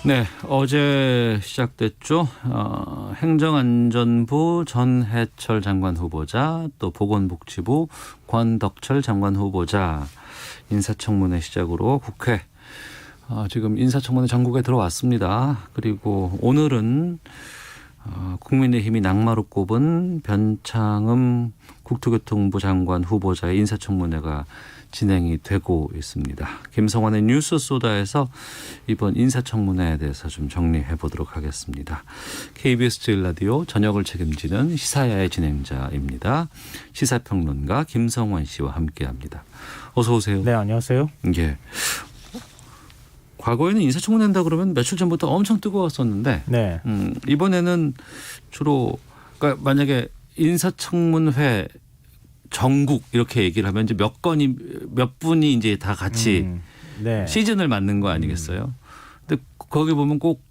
네, 어제 시작됐죠. 행정안전부 전해철 장관 후보자, 또 보건복지부 권덕철 장관 후보자 인사청문회 시작으로 국회 지금 인사청문회 전국에 들어왔습니다. 그리고 오늘은 국민의힘이 낙마로 꼽은 변창흠 국토교통부 장관 후보자의 인사청문회가 진행이 되고 있습니다. 김성환의 뉴스 소다에서 이번 인사청문회에 대해서 좀 정리해 보도록 하겠습니다. KBS 제1라디오 저녁을 책임지는 시사야의 진행자입니다. 시사평론가 김성환 씨와 함께합니다. 어서 오세요. 네, 안녕하세요. 예. 과거에는 인사청문회 한다 그러면 며칠 전부터 엄청 뜨거웠었는데 네. 이번에는 주로 그러니까 만약에 인사청문회 전국 이렇게 얘기를 하면 이제 몇 분이 이제 다 같이 네. 시즌을 맞는 거 아니겠어요? 근데 거기 보면 꼭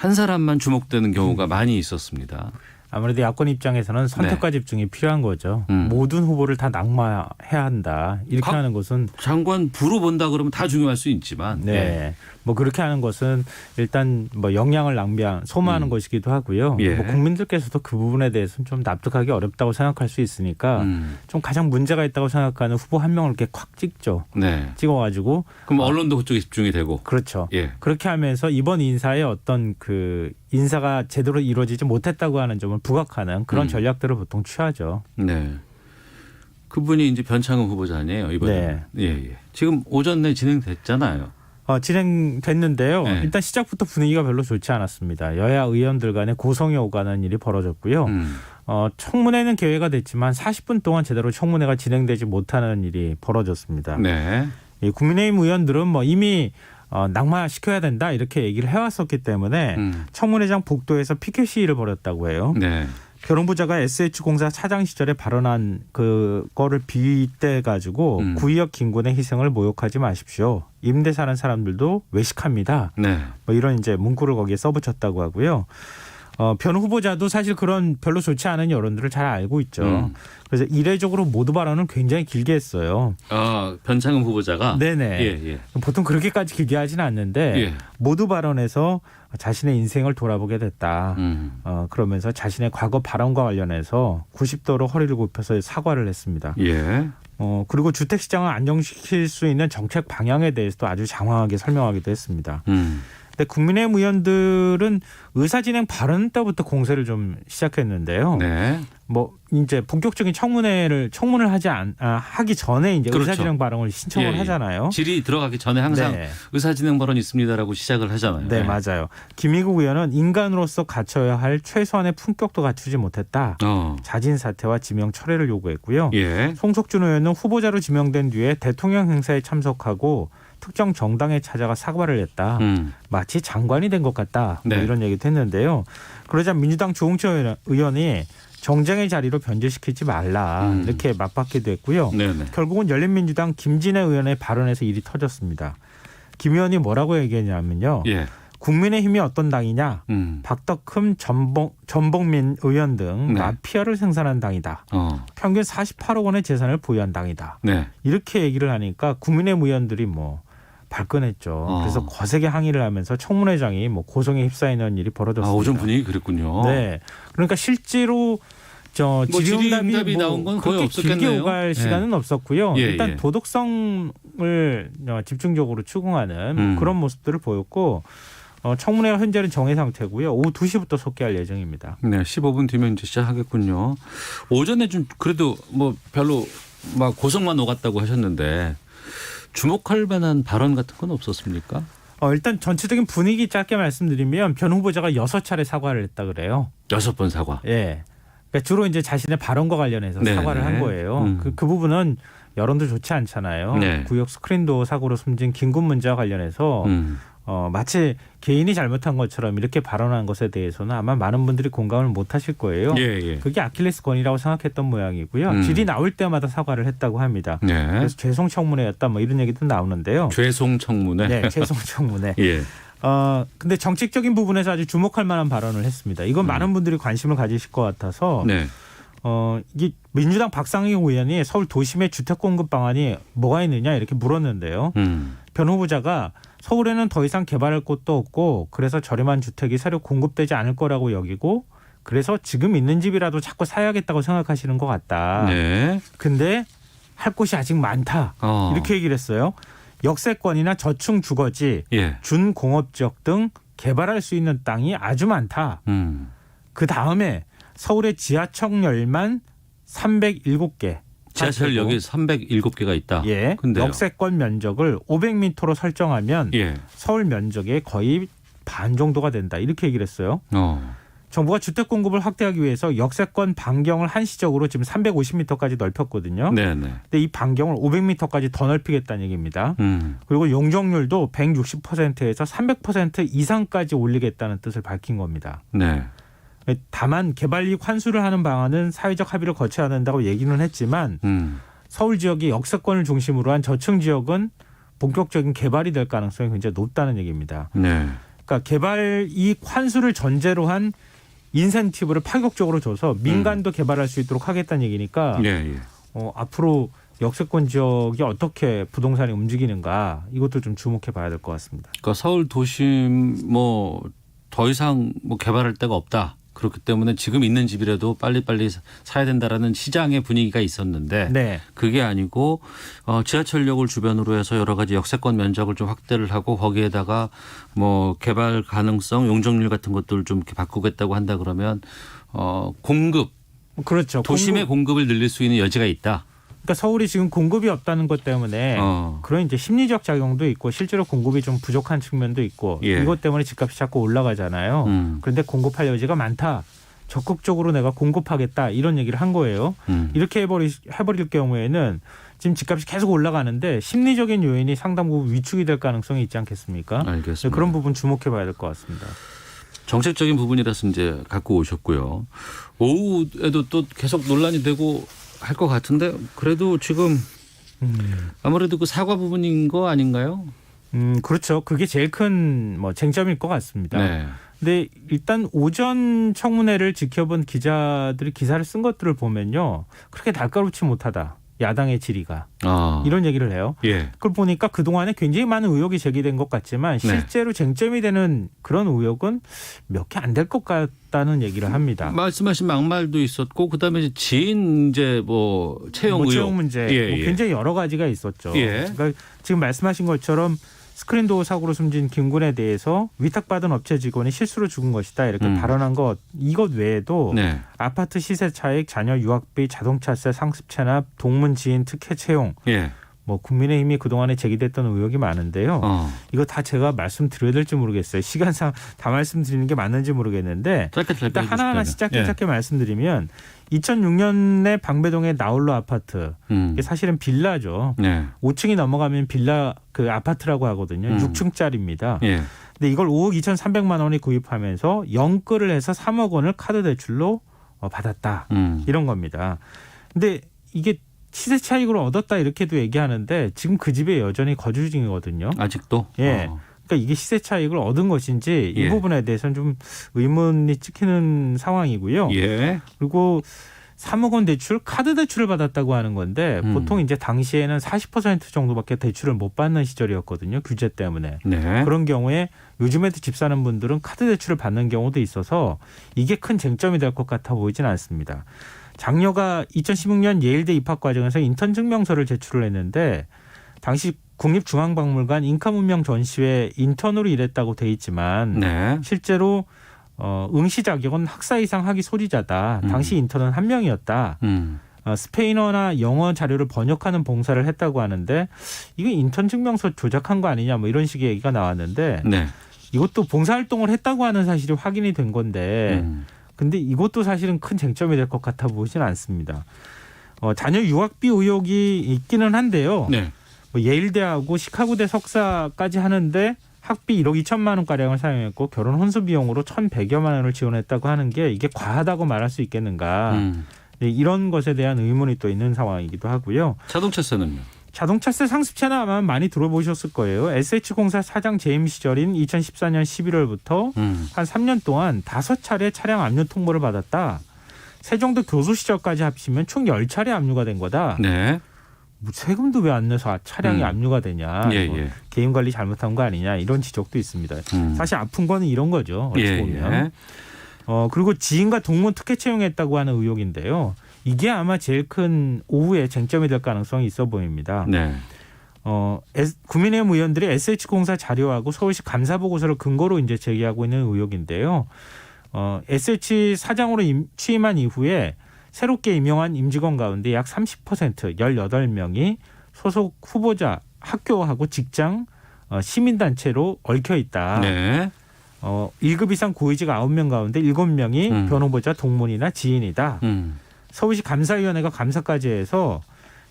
한 사람만 주목되는 경우가 많이 있었습니다. 아무래도 야권 입장에서는 선택과 집중이 필요한 거죠. 모든 후보를 다 낙마해야 한다. 이렇게 하는 것은 장관 부로 본다 그러면 다 중요할 수 있지만 네. 예. 뭐 그렇게 하는 것은 일단 뭐 역량을 소모하는 것이기도 하고요. 예. 뭐 국민들께서도 그 부분에 대해서는 좀 납득하기 어렵다고 생각할 수 있으니까 좀 가장 문제가 있다고 생각하는 후보 한 명을 이렇게 콱 찍죠. 네. 찍어가지고 그럼 언론도 그쪽에 집중이 되고 그렇죠. 예. 그렇게 하면서 이번 인사의 어떤 그 인사가 제대로 이루어지지 못했다고 하는 점을 부각하는 그런 전략들을 보통 취하죠. 네. 그분이 이제 변창흠 후보자 아니에요 이번에. 네. 예. 지금 오전 내 진행됐잖아요. 진행됐는데요. 네. 일단 시작부터 분위기가 별로 좋지 않았습니다. 여야 의원들 간에 고성이 오가는 일이 벌어졌고요. 청문회는 계획가 됐지만 40분 동안 제대로 청문회가 진행되지 못하는 일이 벌어졌습니다. 네. 이 국민의힘 의원들은 뭐 이미 낙마시켜야 된다 이렇게 얘기를 해왔었기 때문에 청문회장 복도에서 피켓 시위를 벌였다고 해요. 네. 결혼부자가 SH공사 차장 시절에 발언한 그거를 빗대 가지고 구의역 김군의 희생을 모욕하지 마십시오. 임대 사는 사람들도 외식합니다. 네. 뭐 이런 이제 문구를 거기에 써붙였다고 하고요. 변 후보자도 사실 그런 별로 좋지 않은 여론들을 잘 알고 있죠. 그래서 이례적으로 모두 발언은 굉장히 길게 했어요. 변창흠 후보자가 네네. 예. 보통 그렇게까지 길게 하지는 않는데 예. 모두 발언에서 자신의 인생을 돌아보게 됐다. 그러면서 자신의 과거 발언과 관련해서 90도로 허리를 굽혀서 사과를 했습니다. 예. 그리고 주택시장을 안정시킬 수 있는 정책 방향에 대해서도 아주 장황하게 설명하기도 했습니다. 근데 국민의힘 의원들은 의사진행 발언 때부터 공세를 좀 시작했는데요. 네. 뭐 이제 본격적인 청문을 하기 전에 이제 그렇죠. 의사진행 발언을 신청을 하잖아요. 질의 들어가기 전에 항상 네. 의사진행 발언이 있습니다라고 시작을 하잖아요. 네, 맞아요. 김희국 의원은 인간으로서 갖춰야 할 최소한의 품격도 갖추지 못했다. 자진 사퇴와 지명 철회를 요구했고요. 예. 송석준 의원은 후보자로 지명된 뒤에 대통령 행사에 참석하고 특정 정당에 찾아가 사과를 했다. 마치 장관이 된 것 같다. 네. 뭐 이런 얘기도 했는데요. 그러자 민주당 조홍천 의원이 정쟁의 자리로 변제시키지 말라. 이렇게 맞받기도 했고요. 네네. 결국은 열린민주당 김진애 의원의 발언에서 일이 터졌습니다. 김 의원이 뭐라고 얘기했냐면요. 예. 국민의힘이 어떤 당이냐. 박덕흠 전복민 의원 등 네. 마피아를 생산한 당이다. 평균 48억 원의 재산을 보유한 당이다. 네. 이렇게 얘기를 하니까 국민의힘 의원들이 뭐 발끈했죠. 그래서 거세게 항의를 하면서 청문회장이 뭐 고성에 휩싸이는 일이 벌어졌습니다. 오전 분위기 그랬군요. 네. 그러니까 실제로 질의응답이 나온 건 거의 그렇게 없었겠네요. 길게 오갈 시간은 없었고요. 예, 일단 예. 도덕성을 집중적으로 추궁하는 그런 모습들을 보였고 청문회가 현재는 정해 상태고요. 오후 2시부터 속개할 예정입니다. 네, 15분 뒤면 이제 시작하겠군요. 오전에 좀 그래도 뭐 별로 막 고성만 오갔다고 하셨는데 주목할 만한 발언 같은 건 없었습니까? 일단 전체적인 분위기 짧게 말씀드리면 변 후보자가 6차례 사과를 했다 그래요. 6번 사과. 예. 그러니까 주로 이제 자신의 발언과 관련해서 네네. 사과를 한 거예요. 그 부분은 여론도 좋지 않잖아요. 네. 구역 스크린도 사고로 숨진 김군 문제와 관련해서 마치 개인이 잘못한 것처럼 이렇게 발언한 것에 대해서는 아마 많은 분들이 공감을 못 하실 거예요. 예. 그게 아킬레스건이라고 생각했던 모양이고요. 질이 나올 때마다 사과를 했다고 합니다. 네. 그래서 죄송 청문회였다 뭐 이런 얘기도 나오는데요. 죄송 청문회. 네, 죄송 청문회. 예. 근데 정책적인 부분에서 아주 주목할 만한 발언을 했습니다. 이건 많은 분들이 관심을 가지실 것 같아서 네. 이게 민주당 박상희 의원이 서울 도심의 주택 공급 방안이 뭐가 있느냐 이렇게 물었는데요. 변 후보자가 서울에는 더 이상 개발할 곳도 없고 그래서 저렴한 주택이 새로 공급되지 않을 거라고 여기고 그래서 지금 있는 집이라도 자꾸 사야겠다고 생각하시는 것 같다. 네. 근데 할 곳이 아직 많다. 이렇게 얘기를 했어요. 역세권이나 저층 주거지, 예. 준공업지역 등 개발할 수 있는 땅이 아주 많다. 그 다음에 서울의 지하철열만 307개. 지하철역이 307개가 있다. 예. 근데요. 역세권 면적을 500m로 설정하면 예. 서울 면적의 거의 반 정도가 된다. 이렇게 얘기를 했어요. 정부가 주택 공급을 확대하기 위해서 역세권 반경을 한시적으로 지금 350m까지 넓혔거든요. 네네. 근데 이 반경을 500m까지 더 넓히겠다는 얘기입니다. 그리고 용적률도 160%에서 300% 이상까지 올리겠다는 뜻을 밝힌 겁니다. 네. 다만 개발이익 환수를 하는 방안은 사회적 합의를 거쳐야 된다고 얘기는 했지만 서울 지역이 역세권을 중심으로 한 저층 지역은 본격적인 개발이 될 가능성이 굉장히 높다는 얘기입니다. 네. 그러니까 개발이익 환수를 전제로 한 인센티브를 파격적으로 줘서 민간도 개발할 수 있도록 하겠다는 얘기니까 예. 앞으로 역세권 지역이 어떻게 부동산이 움직이는가 이것도 좀 주목해 봐야 될 것 같습니다. 그러니까 서울 도심 뭐 더 이상 뭐 개발할 데가 없다. 그렇기 때문에 지금 있는 집이라도 빨리빨리 사야 된다라는 시장의 분위기가 있었는데 네. 그게 아니고 지하철역을 주변으로 해서 여러 가지 역세권 면적을 좀 확대를 하고 거기에다가 뭐 개발 가능성, 용적률 같은 것들을 좀 이렇게 바꾸겠다고 한다 그러면 공급, 그렇죠. 도심의 공급을 늘릴 수 있는 여지가 있다. 그러니까 서울이 지금 공급이 없다는 것 때문에 그런 이제 심리적 작용도 있고 실제로 공급이 좀 부족한 측면도 있고 예. 이것 때문에 집값이 자꾸 올라가잖아요. 그런데 공급할 여지가 많다. 적극적으로 내가 공급하겠다 이런 얘기를 한 거예요. 이렇게 해버릴 경우에는 지금 집값이 계속 올라가는데 심리적인 요인이 상당 부분 위축이 될 가능성이 있지 않겠습니까? 알겠습니다. 그런 부분 주목해 봐야 될 것 같습니다. 정책적인 부분이라서 이제 갖고 오셨고요. 오후에도 또 계속 논란이 되고 할 것 같은데 그래도 지금 아무래도 그 사과 부분인 거 아닌가요? 그렇죠. 그게 제일 큰 뭐 쟁점일 것 같습니다. 네. 근데 일단 오전 청문회를 지켜본 기자들이 기사를 쓴 것들을 보면요. 그렇게 날카롭지 못하다. 야당의 질의가. 이런 얘기를 해요. 예. 그걸 보니까 그동안에 굉장히 많은 의혹이 제기된 것 같지만 실제로 쟁점이 되는 그런 의혹은 몇 개 안 될 것 같다는 얘기를 합니다. 말씀하신 막말도 있었고 그다음에 이제 지인 이제 뭐 채용 의혹. 채용 문제 예. 굉장히 여러 가지가 있었죠. 예. 그러니까 지금 말씀하신 것처럼 스크린도어 사고로 숨진 김군에 대해서 위탁받은 업체 직원이 실수로 죽은 것이다 이렇게 발언한 것 이것 외에도 네. 아파트 시세 차익, 자녀 유학비, 자동차세 상습 체납, 동문 지인 특혜 채용 예. 뭐 국민의힘이 그동안에 제기됐던 의혹이 많은데요. 이거 다 제가 말씀드려야 될지 모르겠어요. 시간상 다 말씀드리는 게 맞는지 모르겠는데 짧게 일단 하나하나씩 짧게 말씀드리면 2006년에 방배동의 나홀로 아파트 이게 사실은 빌라죠. 네. 5층이 넘어가면 빌라 그 아파트라고 하거든요. 6층짜리입니다. 예. 근데 이걸 5억 2,300만 원에 구입하면서 연끌을 해서 3억 원을 카드 대출로 받았다. 이런 겁니다. 근데 이게 시세 차익으로 얻었다 이렇게도 얘기하는데 지금 그 집에 여전히 거주 중이거든요. 아직도? 예. 그러니까 이게 시세 차익을 얻은 것인지 이 예. 부분에 대해서는 좀 의문이 찍히는 상황이고요. 예. 그리고 3억 원 대출, 카드 대출을 받았다고 하는 건데 보통 이제 당시에는 40% 정도밖에 대출을 못 받는 시절이었거든요. 규제 때문에. 네. 그런 경우에 요즘에도 집 사는 분들은 카드 대출을 받는 경우도 있어서 이게 큰 쟁점이 될 것 같아 보이진 않습니다. 장녀가 2016년 예일대 입학 과정에서 인턴 증명서를 제출을 했는데 당시 국립중앙박물관 인카문명 전시회 인턴으로 일했다고 돼 있지만 네. 실제로 응시 자격은 학사 이상 학위 소지자다. 당시 인턴은 한 명이었다. 스페인어나 영어 자료를 번역하는 봉사를 했다고 하는데 이거 인턴 증명서 조작한 거 아니냐 뭐 이런 식의 얘기가 나왔는데 네. 이것도 봉사활동을 했다고 하는 사실이 확인이 된 건데 근데 이것도 사실은 큰 쟁점이 될 것 같아 보이지는 않습니다. 자녀 유학비 의혹이 있기는 한데요. 네. 뭐 예일대하고 시카고대 석사까지 하는데 학비 1억 2천만 원가량을 사용했고 결혼 혼수 비용으로 1,100여만 원을 지원했다고 하는 게 이게 과하다고 말할 수 있겠는가. 이런 것에 대한 의문이 또 있는 상황이기도 하고요. 자동차세는요? 자동차세 상습체는 아마 많이 들어보셨을 거예요. SH공사 사장 재임 시절인 2014년 11월부터 한 3년 동안 5차례 차량 압류 통보를 받았다. 세종도 교수 시절까지 합치면 총 10차례 압류가 된 거다. 네. 뭐 세금도 왜 안 내서 차량이 압류가 되냐. 예, 뭐 예. 개인 관리 잘못한 거 아니냐 이런 지적도 있습니다. 사실 아픈 거는 이런 거죠. 어찌 예, 보면. 예. 그리고 지인과 동문 특혜 채용했다고 하는 의혹인데요. 이게 아마 제일 큰 오후에 쟁점이 될 가능성이 있어 보입니다. 네. 국민의힘 의원들이 SH공사 자료하고 서울시 감사 보고서를 근거로 이제 제기하고 있는 의혹인데요. SH 사장으로 취임한 이후에 새롭게 임명한 임직원 가운데 약 30% 18명이 소속 후보자 학교하고 직장 시민단체로 얽혀 있다. 네. 1급 이상 고위직 9명 가운데 7명이 변호보자 동문이나 지인이다. 서울시 감사위원회가 감사까지 해서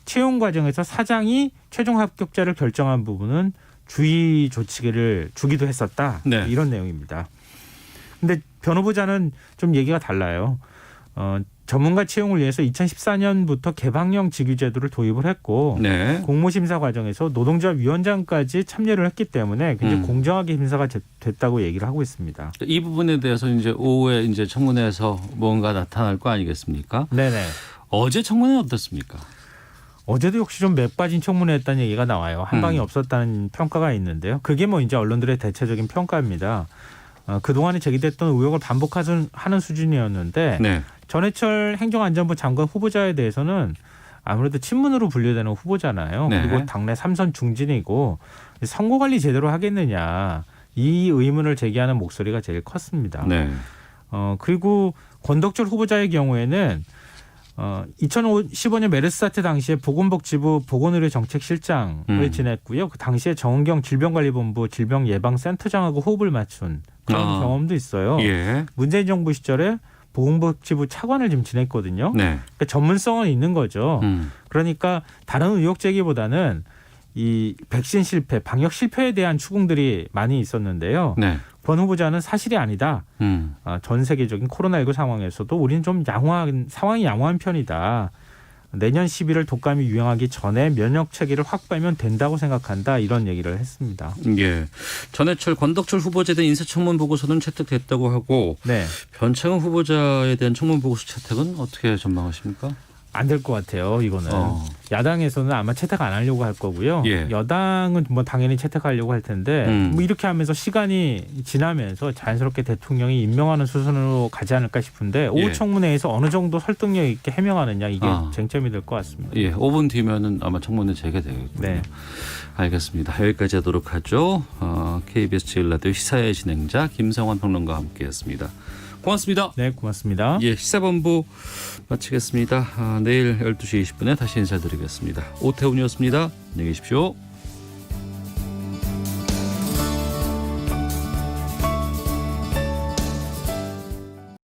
채용 과정에서 사장이 최종 합격자를 결정한 부분은 주의 조치를 주기도 했었다. 네. 이런 내용입니다. 근데 변호보자는 좀 얘기가 달라요. 전문가 채용을 위해서 2014년부터 개방형 직위제도를 도입을 했고 네. 공모심사 과정에서 노동자 위원장까지 참여를 했기 때문에 굉장히 공정하게 심사가 됐다고 얘기를 하고 있습니다. 이 부분에 대해서 이제 오후에 이제 청문회에서 뭔가 나타날 거 아니겠습니까? 네네. 어제 청문회는 어떻습니까? 어제도 역시 좀 맥 빠진 청문회였다는 얘기가 나와요. 한 방이 없었다는 평가가 있는데요. 그게 뭐 이제 언론들의 대체적인 평가입니다. 그동안에 제기됐던 의혹을 반복하는 수준이었는데 네. 전해철 행정안전부 장관 후보자에 대해서는 아무래도 친문으로 분류되는 후보잖아요. 네. 그리고 당내 3선 중진이고 선거관리 제대로 하겠느냐 이 의문을 제기하는 목소리가 제일 컸습니다. 네. 그리고 권덕철 후보자의 경우에는 2015년 메르스 사태 당시에 보건복지부 보건의료정책실장을 지냈고요. 그 당시에 정은경 질병관리본부 질병예방센터장하고 호흡을 맞춘 그런 경험도 있어요. 예. 문재인 정부 시절에 보건복지부 차관을 지금 지냈거든요. 네. 그러니까 전문성은 있는 거죠. 그러니까 다른 의혹 제기보다는 이 백신 실패, 방역 실패에 대한 추궁들이 많이 있었는데요. 네. 권 후보자는 사실이 아니다. 전 세계적인 코로나19 상황에서도 우리는 좀 상황이 양호한 편이다. 내년 11월 독감이 유행하기 전에 면역 체계를 확보하면 된다고 생각한다. 이런 얘기를 했습니다. 예. 전해철 권덕철 후보자에 대한 인사청문 보고서는 채택됐다고 하고 네. 변창흠 후보자에 대한 청문 보고서 채택은 어떻게 전망하십니까? 안 될 것 같아요. 이거는 야당에서는 아마 채택 안 하려고 할 거고요. 예. 여당은 뭐 당연히 채택하려고 할 텐데 뭐 이렇게 하면서 시간이 지나면서 자연스럽게 대통령이 임명하는 수순으로 가지 않을까 싶은데 오후 예. 청문회에서 어느 정도 설득력 있게 해명하느냐 이게 쟁점이 될 것 같습니다. 예. 5분 뒤면은 아마 청문회 재개되겠군요. 네. 알겠습니다. 여기까지 하도록 하죠. KBS 제1라디오 시사의 진행자 김성환 평론가와 함께했습니다. 고맙습니다. 네, 고맙습니다. 예, 시사본부 마치겠습니다. 내일 12시 20분에 다시 인사드리겠습니다. 오태훈이었습니다. 안녕히 계십시오.